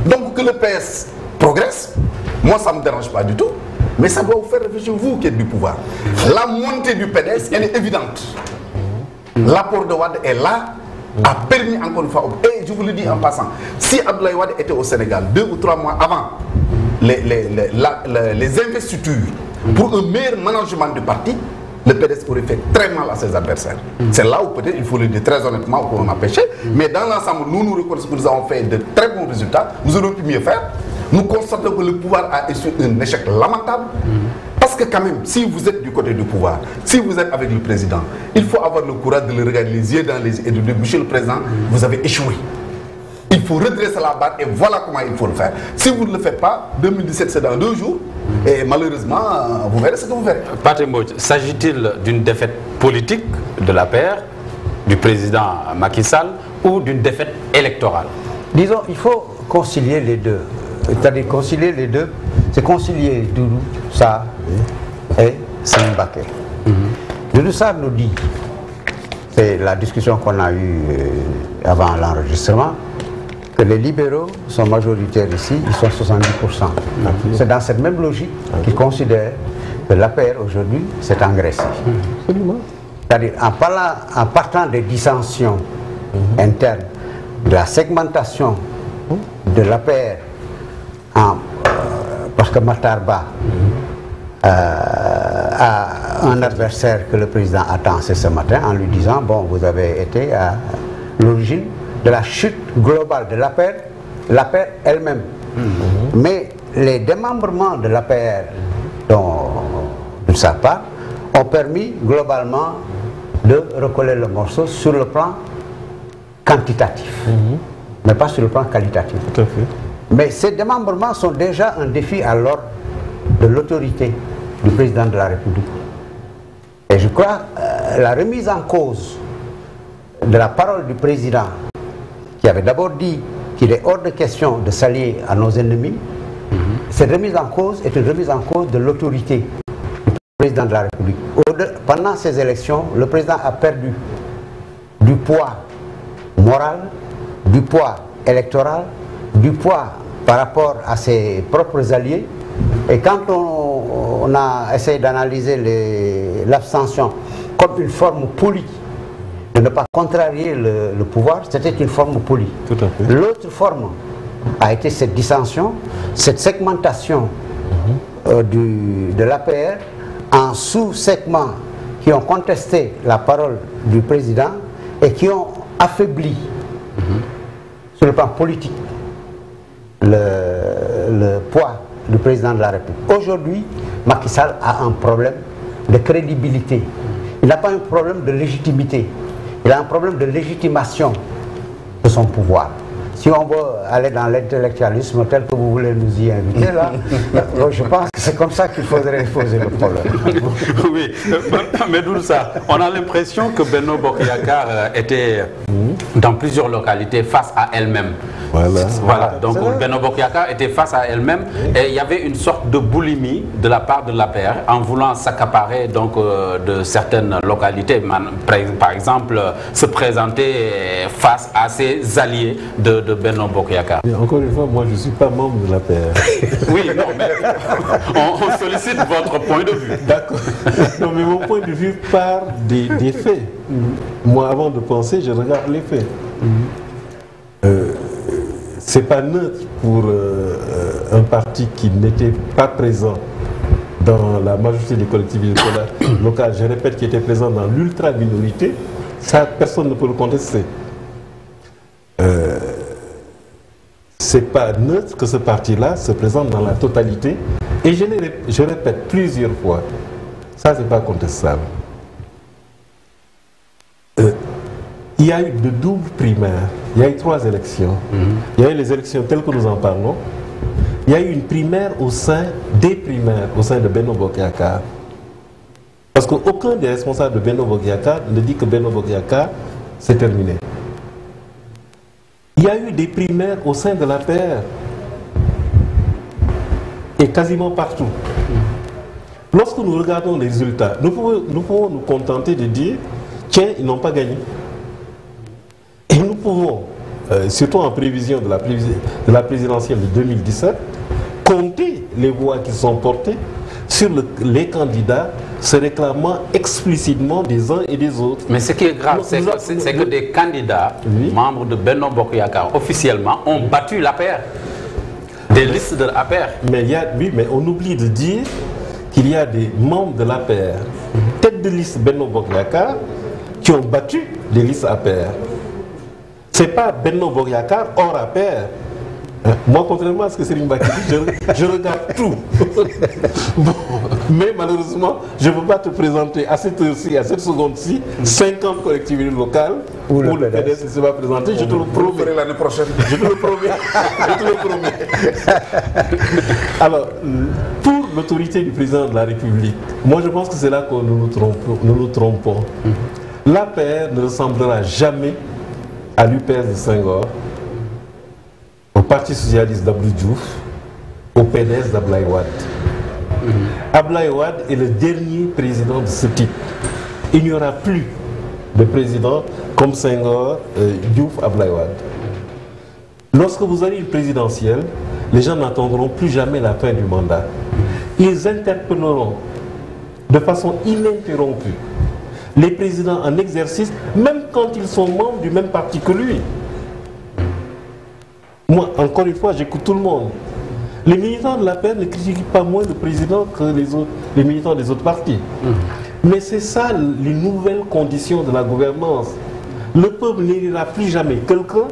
Donc que le PS progresse, moi ça ne me dérange pas du tout. Mais ça doit vous faire réfléchir, vous qui êtes du pouvoir. La montée du PDS, elle est évidente. L'apport de Wade est là, a permis encore une fois, et je vous le dis en passant, si Abdoulaye Wade était au Sénégal 2 ou 3 mois avant les investitures pour un meilleur management du parti, le PDS aurait fait très mal à ses adversaires. C'est là où peut-être, il faut le dire très honnêtement, qu'on a péché. Mais dans l'ensemble, nous reconnaissons que nous avons fait de très bons résultats. Nous aurions pu mieux faire. Nous constatons que le pouvoir a essuyé un échec lamentable. Parce que quand même, si vous êtes du côté du pouvoir, si vous êtes avec le président, il faut avoir le courage de le regarder les yeux dans les yeux et de dire, monsieur le président, vous avez échoué. Il faut redresser la barre et voilà comment il faut le faire. Si vous ne le faites pas, 2017 c'est dans 2 jours et malheureusement, vous verrez ce que vous verrez. Pathé Mbodj, s'agit-il d'une défaite politique de la paire, du président Macky Sall, ou d'une défaite électorale? Disons, il faut concilier les deux. C'est-à-dire concilier les deux, c'est concilier Doudou Sarr et Serigne Mbacké. Doudou Sarr nous dit, c'est la discussion qu'on a eue avant l'enregistrement, que les libéraux sont majoritaires ici, ils sont 70%. C'est dans cette même logique qu'ils considèrent que l'APR aujourd'hui s'est engraissée. C'est-à-dire en partant des dissensions internes, de la segmentation de l'APR, parce que Matar Ba a un adversaire que le président attend, c'est ce matin, en lui disant, bon, vous avez été à l'origine de la chute globale de l'APR elle-même. Mais les démembrements de l'APR de sa part ont permis globalement de recoller le morceau sur le plan quantitatif, mais pas sur le plan qualitatif. Tout à fait. Mais ces démembrements sont déjà un défi à l'ordre de l'autorité du président de la République. Et je crois la remise en cause de la parole du président, qui avait d'abord dit qu'il est hors de question de s'allier à nos ennemis, cette remise en cause est une remise en cause de l'autorité du président de la République. Pendant ces élections, le président a perdu du poids moral, du poids électoral, du poids par rapport à ses propres alliés. Et quand on a essayé d'analyser l'abstention comme une forme polie, de ne pas contrarier le pouvoir, c'était une forme polie. Tout à fait. L'autre forme a été cette dissension, cette segmentation de l'APR en sous-segments qui ont contesté la parole du président et qui ont affaibli sur le plan politique le poids du président de la République. Aujourd'hui, Macky Sall a un problème de crédibilité. Il n'a pas un problème de légitimité. Il a un problème de légitimation de son pouvoir. Si on veut aller dans l'intellectualisme tel que vous voulez nous y inviter, là, je pense que c'est comme ça qu'il faudrait poser le problème. Oui, mais d'où ça, on a l'impression que Benno Bokk Yakaar était dans plusieurs localités face à elle-même. Voilà. Donc Benno Bokk Yakaar était face à elle-même et il y avait une sorte de boulimie de la part de l'APR en voulant s'accaparer donc de certaines localités, par exemple se présenter face à ses alliés de Benno Bokk Yakaar. Encore une fois, moi je ne suis pas membre de l'APR. Oui, non, mais on sollicite votre point de vue. D'accord. Non, mais mon point de vue part des faits. Moi, avant de penser, je regarde les faits. C'est pas neutre pour un parti qui n'était pas présent dans la majorité des collectivités locales, je répète, qui était présent dans l'ultra-minorité, ça, personne ne peut le contester. C'est pas neutre que ce parti-là se présente dans la totalité, et je répète plusieurs fois, ça c'est pas contestable. Il y a eu de doubles primaires, il y a eu 3 élections. Il y a eu les élections telles que nous en parlons. Il y a eu une primaire au sein des primaires, au sein de Benno Bokk Yakaar. Parce qu'aucun des responsables de Benno Bokk Yakaar ne dit que Benno Bokk Yakaar c'est terminé. Il y a eu des primaires au sein de l'APR. Et quasiment partout. Lorsque nous regardons les résultats, nous pouvons nous contenter de dire, tiens, ils n'ont pas gagné. Et nous pouvons, surtout en prévision de la présidentielle de 2017, compter les voix qui sont portées sur les candidats se réclamant explicitement des uns et des autres. Mais ce qui est grave, c'est que des candidats, membres de Benno Bokk Yakaar, officiellement, ont battu l'APR. Des listes de l'APR. Mais mais on oublie de dire qu'il y a des membres de l'APR, tête de liste Benno Bokk Yakaar, qui ont battu les listes APR. Ce n'est pas Benno Bokk Yakaar hors APR. Moi, contrairement à ce que Serigne Mbacké dit, je regarde tout. Bon, Mais malheureusement, je ne peux pas te présenter à cette heure-ci, à cette seconde-ci, 50 collectivités locales où le PDS ne s'est pas présenté. Je te le promets. L'année prochaine. Je te le promets. Je te le promets. Alors, pour l'autorité du président de la République, moi je pense que c'est là que nous nous trompons. L'APR ne ressemblera jamais à l'UPS de Senghor, au Parti socialiste d'Abdou Diouf, au PDS d'Abdoulaye Wade. Abdoulaye Wade est le dernier président de ce type. Il n'y aura plus de président comme Senghor, Diouf, Abdoulaye Wade. Lorsque vous avez une présidentielle, les gens n'attendront plus jamais la fin du mandat. Ils interpelleront de façon ininterrompue les présidents en exercice, même quand ils sont membres du même parti que lui. Moi, encore une fois, j'écoute tout le monde. Les militants de la paix ne critiquent pas moins le président que les militants des autres partis. Mais c'est ça les nouvelles conditions de la gouvernance. Le peuple n'élira plus jamais quelqu'un,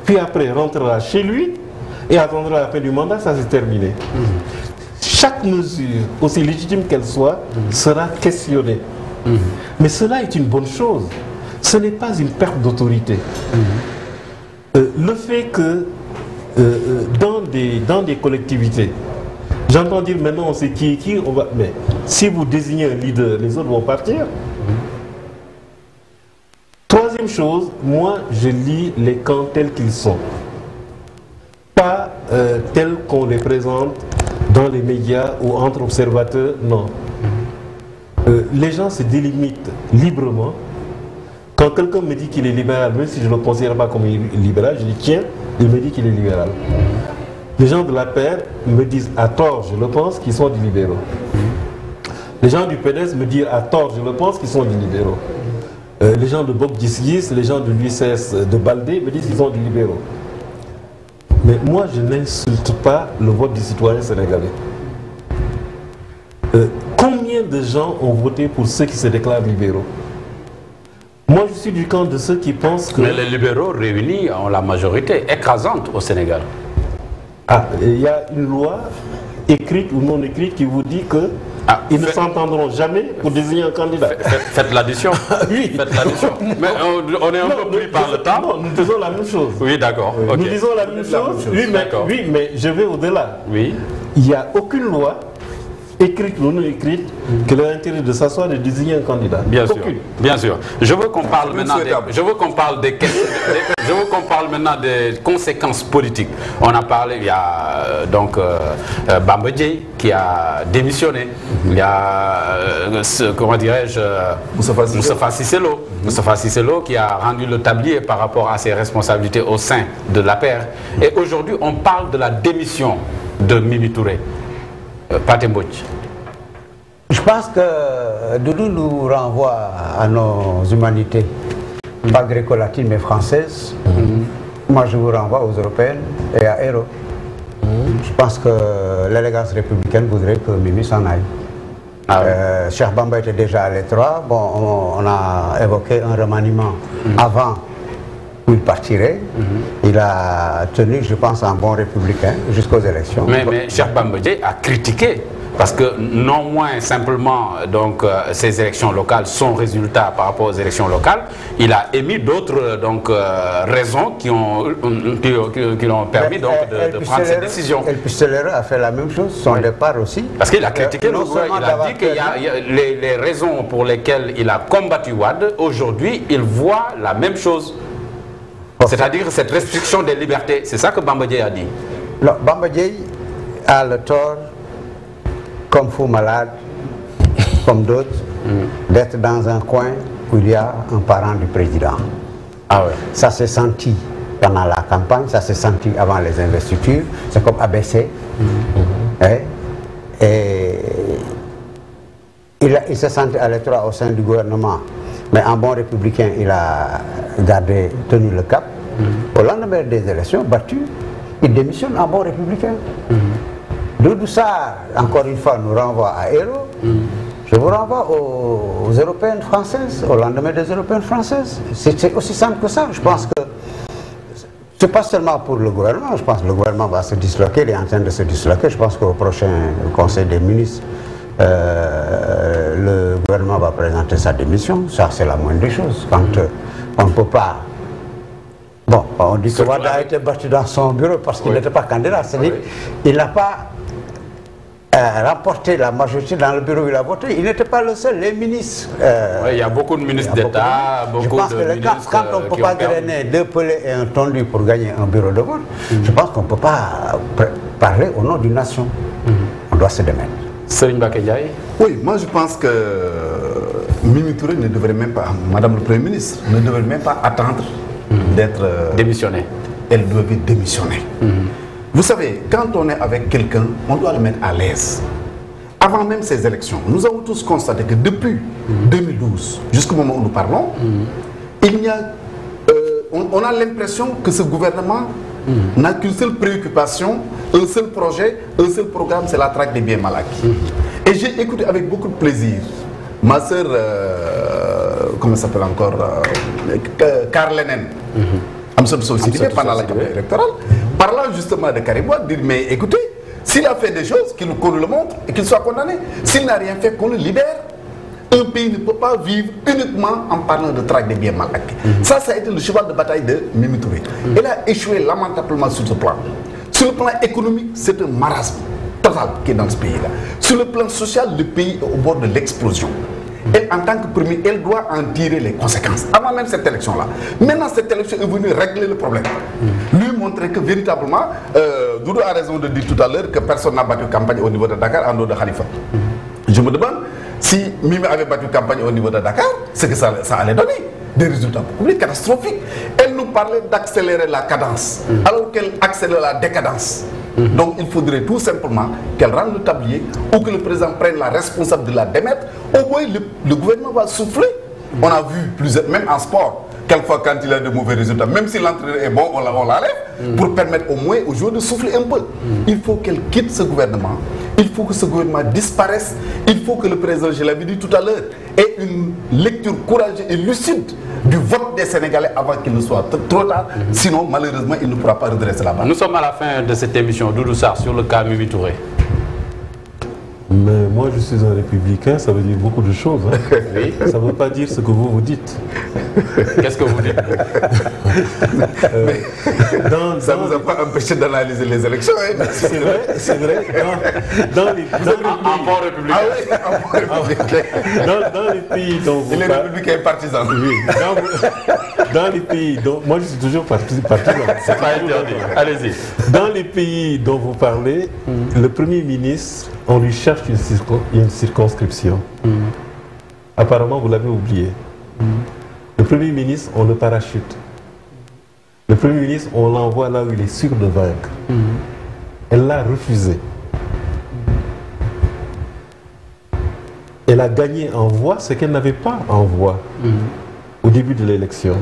puis après rentrera chez lui et attendra la fin du mandat, ça c'est terminé. Chaque mesure, aussi légitime qu'elle soit, sera questionnée. Mais cela est une bonne chose. Ce n'est pas une perte d'autorité. Le fait que dans des collectivités, j'entends dire maintenant on sait qui est qui, mais si vous désignez un leader, les autres vont partir. Troisième chose, moi je lis les camps tels qu'ils sont. Pas tels qu'on les présente dans les médias ou entre observateurs, non. Les gens se délimitent librement. Quand quelqu'un me dit qu'il est libéral, même si je ne le considère pas comme libéral, je dis tiens, il me dit qu'il est libéral. Les gens de la paix me disent à tort, je le pense, qu'ils sont des libéraux. Les gens du PDS me disent à tort, je le pense, qu'ils sont des libéraux. Les gens de Bok Gisgis, les gens de l'UCS de Baldé me disent qu'ils sont des libéraux. Mais moi, je n'insulte pas le vote des citoyens sénégalais. Combien de gens ont voté pour ceux qui se déclarent libéraux? Moi, je suis du camp de ceux qui pensent que... Mais les libéraux réunis ont la majorité écrasante au Sénégal. Ah, il y a une loi écrite ou non écrite qui vous dit que ils ne s'entendront jamais pour désigner un candidat. Faites l'addition. Oui. Faites l'addition. Mais on est un peu pris par le temps. Non, nous disons la même chose. Oui, d'accord. Oui. Okay. Nous disons la même chose. Oui, mais je vais au-delà. Oui. Il n'y a aucune loi écrite ou non écrite que l'intérêt de s'asseoir et de désigner un candidat. Bien sûr. Bien sûr. Je veux qu'on parle maintenant maintenant des conséquences politiques. On a parlé, il y a donc Bamba Dièye qui a démissionné. Il y a comment dirais-je, Moustapha Cissé Lo. Moustapha Cissé Lo qui a rendu le tablier par rapport à ses responsabilités au sein de l'APR. Et aujourd'hui, on parle de la démission de Mimi Touré. Pathé Mbodj. Je pense que Doudou nous renvoie à nos humanités, pas gréco-latines mais françaises. Moi je vous renvoie aux européennes et à Héro. Je pense que l'élégance républicaine voudrait que Mimi s'en aille. Cheikh Bamba était déjà à l'étroit. Bon, on a évoqué un remaniement avant où il partirait. Il a tenu, je pense, un bon républicain jusqu'aux élections. Mais Cheikh Bamba Dièye a critiqué, parce que non moins simplement donc, ces élections locales, son résultat par rapport aux élections locales, il a émis d'autres raisons qui l'ont permis donc, de prendre cette décision. El Pistolero a fait la même chose, son départ aussi. Parce qu'il a critiqué le gouvernement, il a dit que les raisons pour lesquelles il a combattu Wade, aujourd'hui, il voit la même chose. C'est-à-dire cette restriction des libertés, c'est ça que Bamba Dièye a dit. Non, Bamba Dièye a le tort, comme Fou Malade, comme d'autres, d'être dans un coin où il y a un parent du président. Ah ouais. Ça s'est senti pendant la campagne, ça s'est senti avant les investitures, c'est comme ABC. Et il s'est senti à l'étroit au sein du gouvernement. Mais en bon républicain, il a tenu le cap. Au lendemain des élections battues, il démissionne en bon républicain. Doudou Sarr, encore une fois, nous renvoie à Héro. Je vous renvoie aux européennes françaises, au lendemain des européennes françaises. C'est aussi simple que ça. Je pense que ce n'est pas seulement pour le gouvernement. Je pense que le gouvernement va se disloquer, il est en train de se disloquer. Je pense qu'au prochain Conseil des ministres, le gouvernement va présenter sa démission. Ça, c'est la moindre des choses. Quand on ne peut pas... Bon, on dit que Wade a été battu dans son bureau parce qu'il n'était pas candidat. C'est-à-dire qu'il n'a pas remporté la majorité dans le bureau où il a voté. Il n'était pas le seul. Les ministres... il y a beaucoup de ministres d'État, beaucoup de ministres... Quand on ne peut pas grainer 2 pelés et un tondu pour gagner un bureau de vote, je pense qu'on ne peut pas parler au nom d'une nation. On doit se démettre. Serigne Mbacké Ndiaye. Oui, moi je pense que Mimi Touré ne devrait même pas, Madame le Premier ministre, ne devrait même pas attendre d'être... démissionné. Elle devait démissionner. Vous savez, quand on est avec quelqu'un, on doit le mettre à l'aise. Avant même ces élections, nous avons tous constaté que depuis 2012, jusqu'au moment où nous parlons, il y a, on a l'impression que ce gouvernement n'a qu'une seule préoccupation, un seul projet, un seul programme, c'est la traque des biens mal acquis. Et j'ai écouté avec beaucoup de plaisir ma sœur, comment s'appelle encore, Karlenen, pendant la campagne électorale, parlant justement de Karim Wade, dire mais écoutez, s'il a fait des choses, qu'on nous le montre et qu'il soit condamné. S'il n'a rien fait, qu'on le libère. Un pays ne peut pas vivre uniquement en parlant de traque des biens mal acquis. Ça a été le cheval de bataille de Mimi Touré. Elle a échoué lamentablement sur ce plan. Sur le plan économique, c'est un marasme total qui est dans ce pays-là. Sur le plan social, le pays est au bord de l'explosion. Elle, en tant que premier, elle doit en tirer les conséquences. Avant même cette élection-là. Maintenant, cette élection est venue régler le problème. Lui montrer que véritablement, Doudou a raison de dire tout à l'heure que personne n'a battu campagne au niveau de Dakar en dehors de Khalifa. Je me demande si Mimi avait battu campagne au niveau de Dakar, c'est que ça allait donner des résultats beaucoup plus catastrophiques. Elle nous parlait d'accélérer la cadence, alors qu'elle accélère la décadence. Donc il faudrait tout simplement qu'elle rende le tablier ou que le président prenne la responsabilité de la démettre. Au moins le gouvernement va souffler. On a vu plusieurs, même en sport, quelquefois quand il a de mauvais résultats, même si l'entraîneur est bon, on l'enlève pour permettre au moins aux joueurs de souffler un peu. Il faut qu'elle quitte ce gouvernement. Il faut que ce gouvernement disparaisse. Il faut que le président, je l'avais dit tout à l'heure, ait une lecture courageuse et lucide du vote des Sénégalais avant qu'il ne soit trop tard. Sinon, malheureusement, il ne pourra pas redresser la barre. Nous sommes à la fin de cette émission, Doudou Sarr, sur le cas Mimi Touré. Mais moi, je suis un républicain, ça veut dire beaucoup de choses. Hein. Oui. Ça ne veut pas dire ce que vous dites. Qu'est-ce que vous dites ça ne nous a pas empêché d'analyser les élections. Hein. C'est vrai. Dans les pays dont vous parlez... Les républicains partisans. Oui. Dans les pays dont... Moi, je suis toujours partisan. C'est pas interdit. Allez-y. Dans les pays dont vous parlez, le Premier ministre, on lui cherche une circonscription. Apparemment, vous l'avez oublié. Le Premier ministre, on le parachute. Le Premier ministre, on l'envoie là où il est sûr de vaincre. Elle l'a refusé. Elle a gagné en voix ce qu'elle n'avait pas en voix au début de l'élection.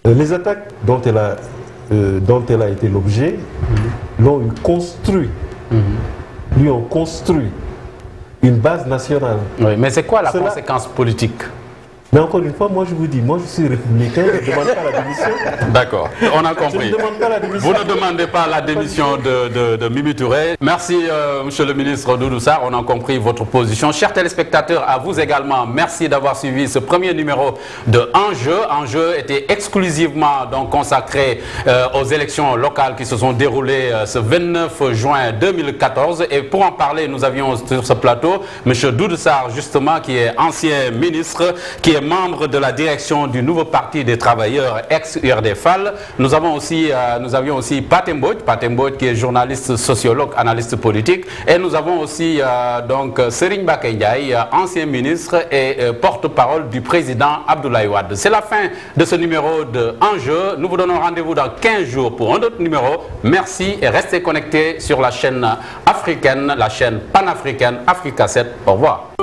Les attaques dont elle a été l'objet l'ont construit. Lui ont construit une base nationale. Oui, mais c'est quoi la conséquence politique? Mais encore une fois, moi je vous dis, moi je suis républicain, je ne demande pas la démission. D'accord, on a compris. Je ne demande pas la démission. Vous ne demandez pas la démission de Mimi Touré. Merci, monsieur le ministre Doudou Sarr, on a compris votre position. Chers téléspectateurs, à vous également, merci d'avoir suivi ce premier numéro de Enjeu. Enjeu était exclusivement donc consacré aux élections locales qui se sont déroulées ce 29 juin 2014. Et pour en parler, nous avions sur ce plateau monsieur Doudou Sarr, justement, qui est ancien ministre, qui est membre de la direction du nouveau parti des travailleurs ex-URD-FAL. Nous avions aussi Pathé Mbodj, qui est journaliste, sociologue, analyste politique. Et nous avons aussi donc Serigne Mbacké Ndiaye, ancien ministre et porte-parole du président Abdoulaye Wade. C'est la fin de ce numéro de Enjeu. Nous vous donnons rendez-vous dans 15 jours pour un autre numéro. Merci et restez connectés sur la chaîne africaine, la chaîne panafricaine Africa 7. Au revoir.